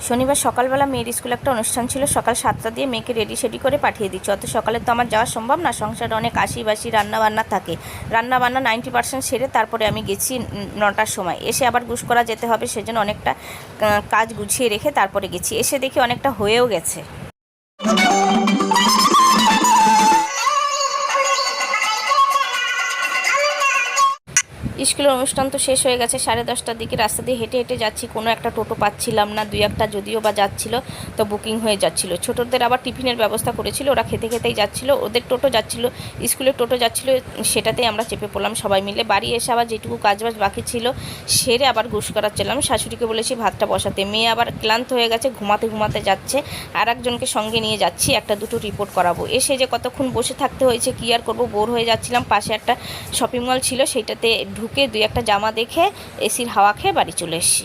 শনিবার সকালবেলা মেয়ের স্কুলে একটা অনুষ্ঠান ছিল। সকাল 7টা দিয়ে মেয়েকে রেডি সেডি করে পাঠিয়ে দিচ্ছি। অত সকালে তো আমার যাওয়া সম্ভব না, সংসারে অনেক আশি রান্নাবান্না থাকে। রান্নাবান্না 90% সেরে তারপরে আমি গেছি 9টার সময়। এসে আবার গুছ করা যেতে হবে, সেজন্য অনেকটা কাজ গুছিয়ে রেখে তারপরে গেছি। এসে দেখি অনেকটা হয়েও গেছে। স্কুলের অনুষ্ঠান তো শেষ হয়ে গেছে। 10:30টার দিকে রাস্তা দিয়ে হেঁটে হেঁটে যাচ্ছি, কোনো একটা টোটো পাচ্ছিলাম না। 2-1টা যদিও বা যাচ্ছিলো তো বুকিং হয়ে যাচ্ছিল। ছোটদের আবার টিফিনের ব্যবস্থা করেছিল, ওরা খেতে খেতেই যাচ্ছিল। ওদের টোটো যাচ্ছিল, স্কুলের টোটো যাচ্ছিল, সেটাতেই আমরা চেপে পড়লাম সবাই মিলে। বাড়ি এসে আবার যেটুকু কাজবাজ বাকি ছিল সেরে আবার গুছ করার চললাম। শাশুড়িকে বলেছি ভাতটা বসাতে। মেয়ে আবার ক্লান্ত হয়ে গেছে, ঘুমাতে ঘুমাতে যাচ্ছে। আর একজনকে সঙ্গে নিয়ে যাচ্ছি, 1-2টো রিপোর্ট করাবো। এসে যে কতক্ষণ বসে থাকতে হয়েছে, কী আর করবো, বোর হয়ে যাচ্ছিলাম। পাশে একটা শপিং মল ছিল, সেইটাতে ঢুকে 2-1টা জামা দেখে এসির হাওয়া খেয়ে বাড়ি চলে এসেছি।